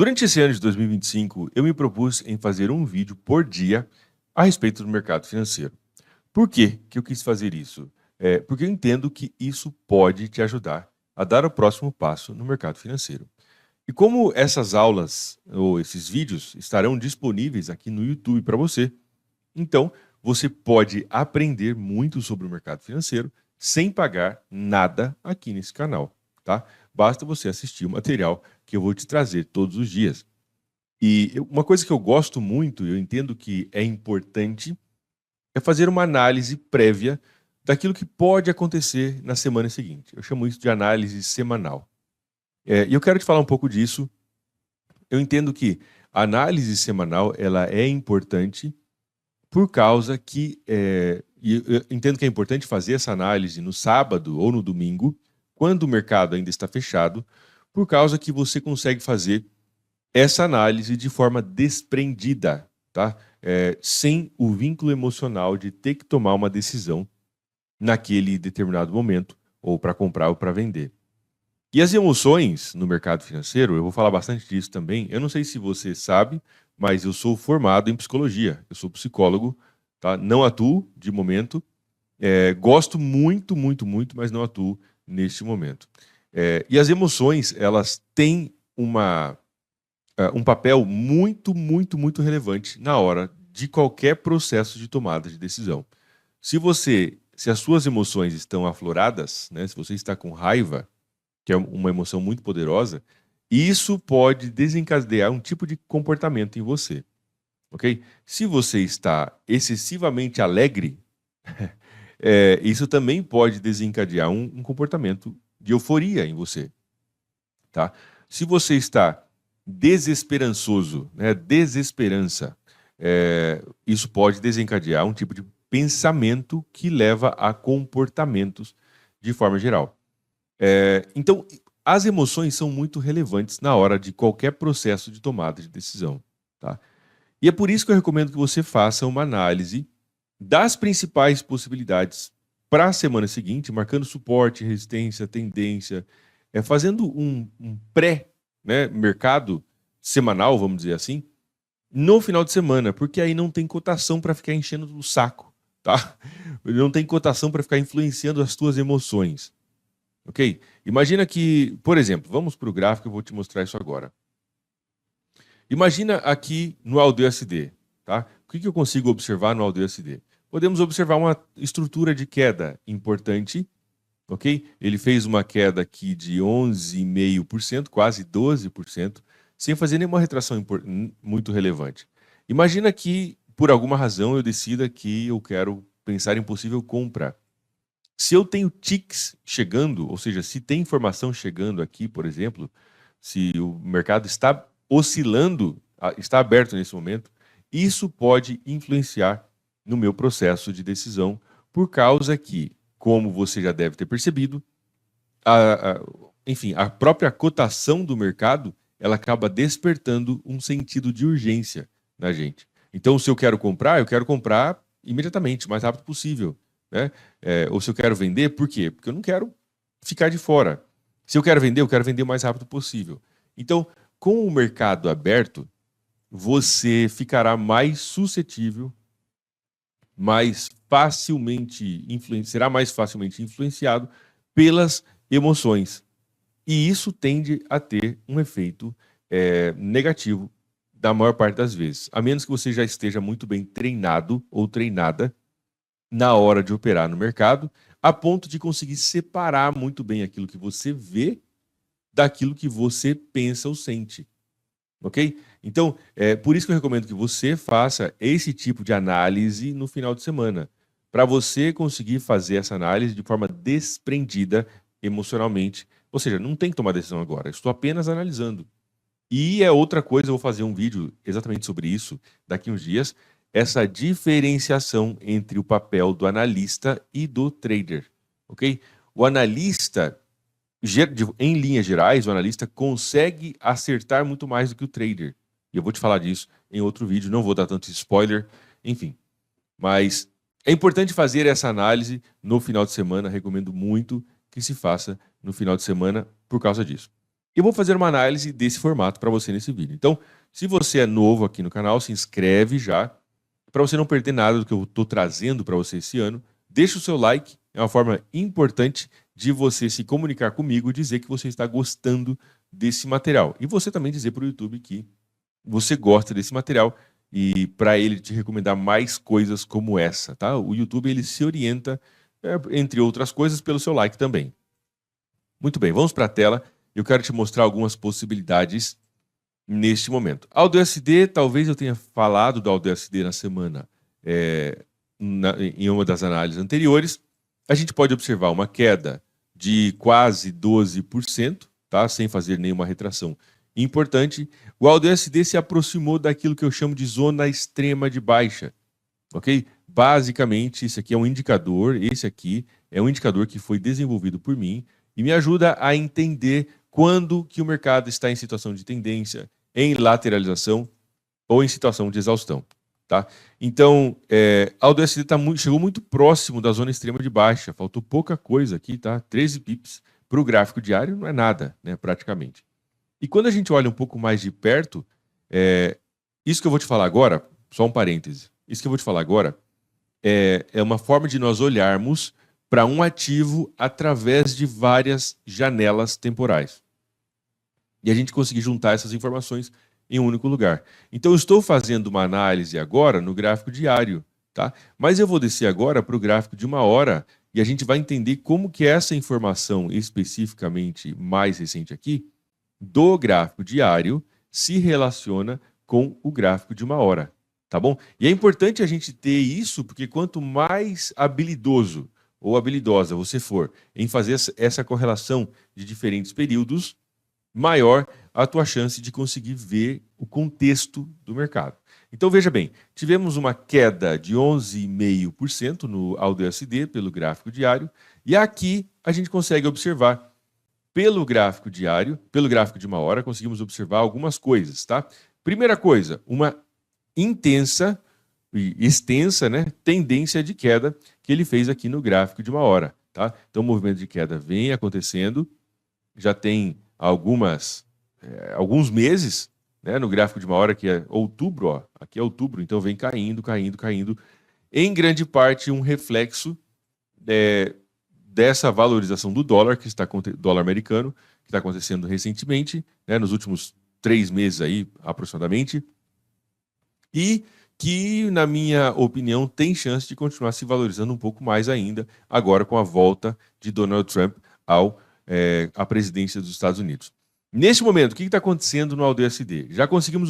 Durante esse ano de 2025, eu me propus em fazer um vídeo por dia a respeito do mercado financeiro. Por que que eu quis fazer isso? Porque eu entendo que isso pode te ajudar a dar o próximo passo no mercado financeiro. E como essas aulas ou esses vídeos estarão disponíveis aqui no YouTube para você, então você pode aprender muito sobre o mercado financeiro sem pagar nada aqui nesse canal, tá? Basta você assistir o material que eu vou te trazer todos os dias. Uma coisa que eu gosto muito, eu entendo que é importante, é fazer uma análise prévia daquilo que pode acontecer na semana seguinte. Eu chamo isso de análise semanal. E eu quero te falar um pouco disso. Eu entendo que a análise semanal ela é importante por causa que e eu entendo que é importante fazer essa análise no sábado ou no domingo, quando o mercado ainda está fechado, por causa que você consegue fazer essa análise de forma desprendida, tá? Sem o vínculo emocional de ter que tomar uma decisão naquele determinado momento, ou para comprar ou para vender. E as emoções no mercado financeiro, eu vou falar bastante disso também. Eu não sei se você sabe, mas eu sou formado em psicologia. Eu sou psicólogo, tá? Não atuo de momento. Gosto muito, muito, muito, mas não atuo neste momento. E as emoções, elas têm um papel muito, muito, muito relevante na hora de qualquer processo de tomada de decisão. Se as suas emoções estão afloradas, né, se você está com raiva, que é uma emoção muito poderosa, isso pode desencadear um tipo de comportamento em você, ok? Se você está excessivamente alegre, isso também pode desencadear um comportamento de euforia em você, tá? Se você está desesperançoso, né, desesperança, isso pode desencadear um tipo de pensamento que leva a comportamentos de forma geral. Então, as emoções são muito relevantes na hora de qualquer processo de tomada de decisão, tá? E é por isso que eu recomendo que você faça uma análise das principais possibilidades para a semana seguinte, marcando suporte, resistência, tendência, fazendo um pré, né, mercado semanal, vamos dizer assim, no final de semana, porque aí não tem cotação para ficar enchendo o saco, tá? Não tem cotação para ficar influenciando as tuas emoções. Ok? Imagina que, por exemplo, vamos para o gráfico, eu vou te mostrar isso agora. Imagina aqui no AUD-USD, tá? O que eu consigo observar no AUD-USD? Podemos observar uma estrutura de queda importante, ok? Ele fez uma queda aqui de 11,5%, quase 12%, sem fazer nenhuma retração muito relevante. Imagina que, por alguma razão, eu decida que eu quero pensar em possível compra. Se eu tenho ticks chegando, ou seja, se tem informação chegando aqui, por exemplo, se o mercado está oscilando, está aberto nesse momento, isso pode influenciar no meu processo de decisão, por causa que, como você já deve ter percebido, enfim, a própria cotação do mercado, ela acaba despertando um sentido de urgência na gente. Então, se eu quero comprar imediatamente, o mais rápido possível, né? Ou se eu quero vender, por quê? Porque eu não quero ficar de fora. Se eu quero vender o mais rápido possível. Então, com o mercado aberto, você ficará mais suscetível, será mais facilmente influenciado pelas emoções. E isso tende a ter um efeito negativo da maior parte das vezes. A menos que você já esteja muito bem treinado ou treinada na hora de operar no mercado, a ponto de conseguir separar muito bem aquilo que você vê daquilo que você pensa ou sente. Ok? Então, por isso que eu recomendo que você faça esse tipo de análise no final de semana, para você conseguir fazer essa análise de forma desprendida emocionalmente. Ou seja, não tem que tomar decisão agora, estou apenas analisando. E outra coisa, eu vou fazer um vídeo exatamente sobre isso daqui uns dias, essa diferenciação entre o papel do analista e do trader, ok? O analista, em linhas gerais, o analista consegue acertar muito mais do que o trader. E eu vou te falar disso em outro vídeo, não vou dar tanto spoiler, enfim. Mas é importante fazer essa análise no final de semana, recomendo muito que se faça no final de semana por causa disso. Eu vou fazer uma análise desse formato para você nesse vídeo. Então, se você é novo aqui no canal, se inscreve já, para você não perder nada do que eu estou trazendo para você esse ano. Deixa o seu like, é uma forma importante de você se comunicar comigo e dizer que você está gostando desse material. E você também dizer para o YouTube que você gosta desse material e para ele te recomendar mais coisas como essa, tá? O YouTube ele se orienta, entre outras coisas, pelo seu like também. Muito bem, vamos para a tela. Eu quero te mostrar algumas possibilidades neste momento. AudoSD, talvez eu tenha falado do AudoSD na semana em uma das análises anteriores. A gente pode observar uma queda de quase 12%, tá? Sem fazer nenhuma retração importante. O AudoSD se aproximou daquilo que eu chamo de zona extrema de baixa, ok? Basicamente, esse aqui é um indicador, esse aqui é um indicador que foi desenvolvido por mim e me ajuda a entender quando que o mercado está em situação de tendência, em lateralização ou em situação de exaustão, tá? Então, a AudoSD chegou muito próximo da zona extrema de baixa, faltou pouca coisa aqui, tá? 13 pips para o gráfico diário não é nada, né, praticamente. E quando a gente olha um pouco mais de perto, isso que eu vou te falar agora, só um parêntese, isso que eu vou te falar agora é uma forma de nós olharmos para um ativo através de várias janelas temporais. E a gente conseguir juntar essas informações em um único lugar. Então, eu estou fazendo uma análise agora no gráfico diário, tá? Mas eu vou descer agora para o gráfico de 1 hora e a gente vai entender como que essa informação especificamente mais recente aqui do gráfico diário se relaciona com o gráfico de 1 hora, tá bom? E é importante a gente ter isso, porque quanto mais habilidoso ou habilidosa você for em fazer essa correlação de diferentes períodos, maior a tua chance de conseguir ver o contexto do mercado. Então, veja bem, tivemos uma queda de 11,5% no AudoSD pelo gráfico diário, e aqui a gente consegue observar pelo gráfico diário, pelo gráfico de 1 hora, conseguimos observar algumas coisas, tá? Primeira coisa, uma intensa e extensa, né, tendência de queda que ele fez aqui no gráfico de 1 hora, tá? Então, o movimento de queda vem acontecendo, já tem alguns meses, né, no gráfico de 1 hora, que é outubro, ó, aqui é outubro, então vem caindo, caindo, caindo, em grande parte um reflexo dessa valorização do dólar, dólar americano, que está acontecendo recentemente, né, nos últimos 3 meses aí, aproximadamente, e que, na minha opinião, tem chance de continuar se valorizando um pouco mais ainda, agora com a volta de Donald Trump à presidência dos Estados Unidos. Neste momento, o que está acontecendo no AudoSD? Já conseguimos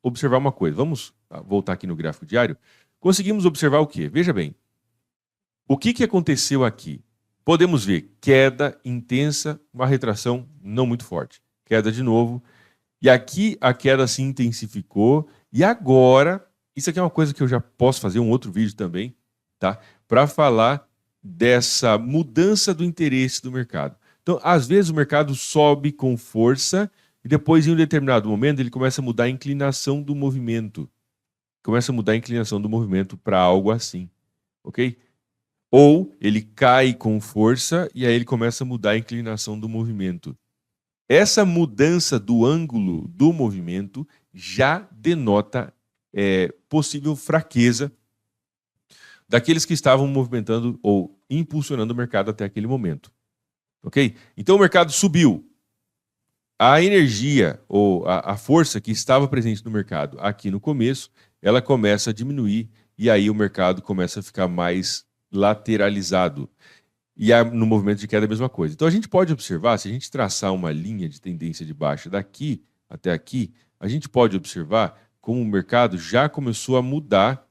observar uma coisa. Vamos voltar aqui no gráfico diário. Conseguimos observar o quê? Veja bem. O que aconteceu aqui? Podemos ver queda intensa, uma retração não muito forte. Queda de novo. E aqui a queda se intensificou. E agora, isso aqui é uma coisa que eu já posso fazer um outro vídeo também, tá? Para falar dessa mudança do interesse do mercado. Então, às vezes o mercado sobe com força e depois, em um determinado momento, ele começa a mudar a inclinação do movimento. Começa a mudar a inclinação do movimento para algo assim, ok? Ou ele cai com força e aí ele começa a mudar a inclinação do movimento. Essa mudança do ângulo do movimento já denota possível fraqueza daqueles que estavam movimentando ou impulsionando o mercado até aquele momento. Ok? Então o mercado subiu. A energia ou a força que estava presente no mercado aqui no começo, ela começa a diminuir e aí o mercado começa a ficar mais lateralizado. E no movimento de queda a mesma coisa. Então a gente pode observar, se a gente traçar uma linha de tendência de baixa daqui até aqui, a gente pode observar como o mercado já começou a mudar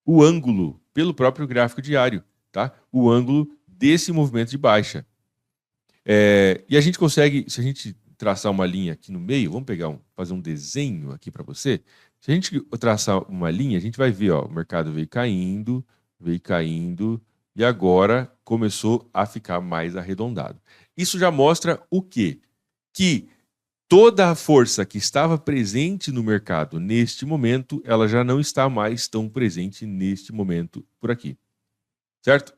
o ângulo pelo próprio gráfico diário, tá? O ângulo desse movimento de baixa. E a gente consegue, se a gente traçar uma linha aqui no meio, vamos fazer um desenho aqui para você. Se a gente traçar uma linha, a gente vai ver, ó, o mercado veio caindo, e agora começou a ficar mais arredondado. Isso já mostra o quê? Que toda a força que estava presente no mercado neste momento, ela já não está mais tão presente neste momento por aqui. Certo?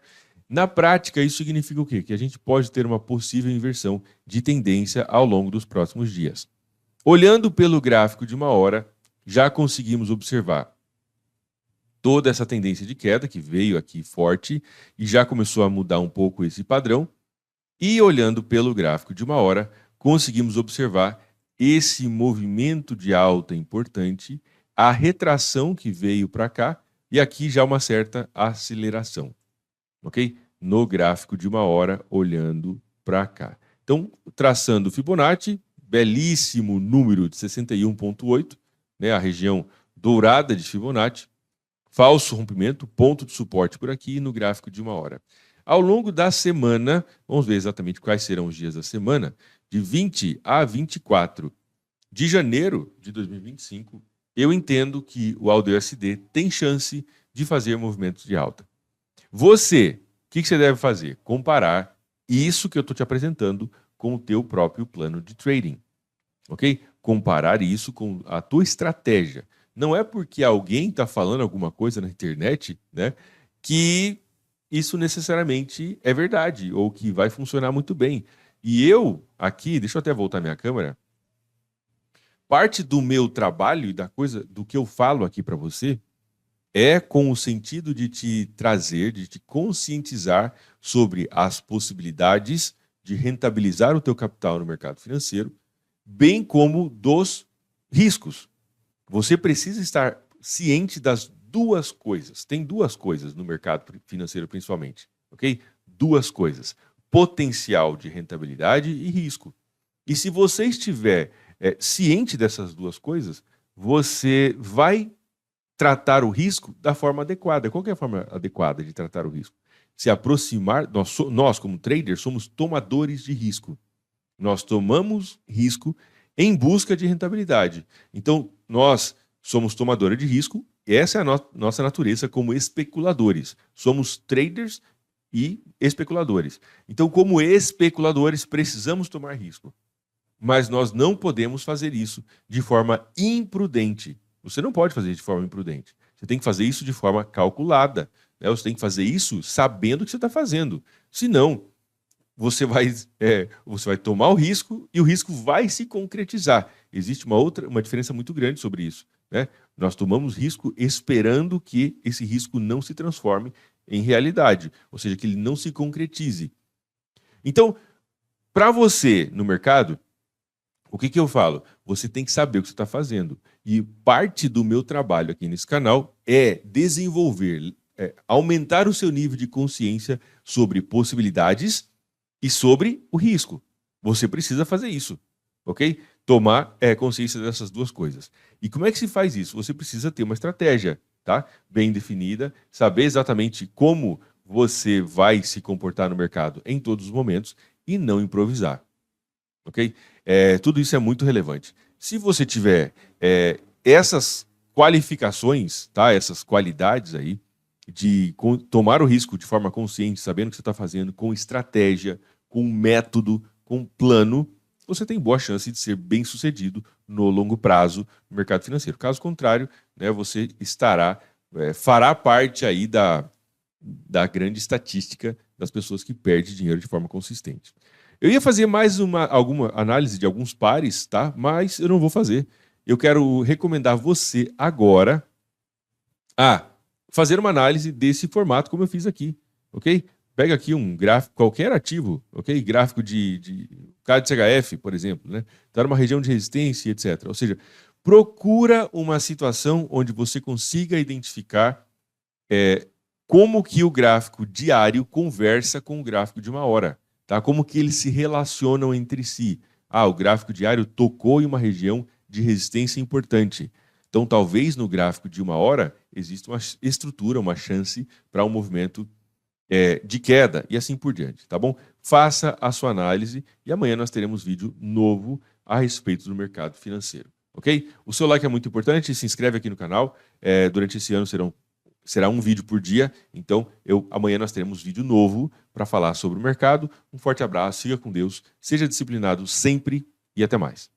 Na prática, isso significa o quê? Que a gente pode ter uma possível inversão de tendência ao longo dos próximos dias. Olhando pelo gráfico de 1 hora, já conseguimos observar toda essa tendência de queda que veio aqui forte e já começou a mudar um pouco esse padrão. E olhando pelo gráfico de 1 hora, conseguimos observar esse movimento de alta importante, a retração que veio para cá e aqui já uma certa aceleração, ok? No gráfico de 1 hora, olhando para cá. Então, traçando o Fibonacci, belíssimo número de 61,8, né, a região dourada de Fibonacci, falso rompimento, ponto de suporte por aqui no gráfico de 1 hora. Ao longo da semana, vamos ver exatamente quais serão os dias da semana, de 20 a 24 de janeiro de 2025, eu entendo que o AUD/USD tem chance de fazer movimentos de alta. Você, o que você deve fazer? Comparar isso que eu estou te apresentando com o teu próprio plano de trading, ok? Comparar isso com a tua estratégia. Não é porque alguém está falando alguma coisa na internet, né, que isso necessariamente é verdade ou que vai funcionar muito bem. E eu aqui, deixa eu até voltar minha câmera, parte do meu trabalho e da coisa, do que eu falo aqui para você, é com o sentido de te trazer, de te conscientizar sobre as possibilidades de rentabilizar o teu capital no mercado financeiro, bem como dos riscos. Você precisa estar ciente das duas coisas. Tem duas coisas no mercado financeiro, principalmente, ok? Duas coisas: potencial de rentabilidade e risco. E se você estiver ciente dessas duas coisas, você vai tratar o risco da forma adequada. Qual que é a forma adequada de tratar o risco? Se aproximar, nós como traders, somos tomadores de risco. Nós tomamos risco em busca de rentabilidade. Então, nós somos tomadores de risco, essa é a nossa natureza como especuladores. Somos traders e especuladores. Então, como especuladores, precisamos tomar risco. Mas nós não podemos fazer isso de forma imprudente. Você não pode fazer isso de forma imprudente. Você tem que fazer isso de forma calculada, né? Você tem que fazer isso sabendo o que você está fazendo. Senão, você vai tomar o risco e o risco vai se concretizar. Existe uma diferença muito grande sobre isso, né? Nós tomamos risco esperando que esse risco não se transforme em realidade, ou seja, que ele não se concretize. Então, para você no mercado, o que eu falo? Você tem que saber o que você está fazendo. E parte do meu trabalho aqui nesse canal é desenvolver, aumentar o seu nível de consciência sobre possibilidades e sobre o risco. Você precisa fazer isso, ok? Tomar consciência dessas duas coisas. E como é que se faz isso? Você precisa ter uma estratégia, tá? Bem definida, saber exatamente como você vai se comportar no mercado em todos os momentos e não improvisar, ok? Tudo isso é muito relevante. Se você tiver essas qualificações, tá? Essas qualidades aí, de tomar o risco de forma consciente, sabendo o que você está fazendo, com estratégia, com método, com plano, você tem boa chance de ser bem sucedido no longo prazo no mercado financeiro. Caso contrário, né, você fará parte aí da grande estatística das pessoas que perdem dinheiro de forma consistente. Eu ia fazer mais alguma análise de alguns pares, tá? Mas eu não vou fazer. Eu quero recomendar você agora a fazer uma análise desse formato como eu fiz aqui, ok? Pega aqui um gráfico, qualquer ativo, ok? Gráfico de KDCHF, por exemplo, né? Está numa região de resistência, etc. Ou seja, procura uma situação onde você consiga identificar como que o gráfico diário conversa com o gráfico de 1 hora, tá? Como que eles se relacionam entre si. O gráfico diário tocou em uma região de resistência importante. Então, talvez no gráfico de 1 hora exista uma estrutura, uma chance para um movimento de queda e assim por diante, tá bom? Faça a sua análise e amanhã nós teremos vídeo novo a respeito do mercado financeiro, ok? O seu like é muito importante, se inscreve aqui no canal. Durante esse ano será um vídeo por dia, então amanhã nós teremos vídeo novo para falar sobre o mercado. Um forte abraço, siga com Deus, seja disciplinado sempre e até mais.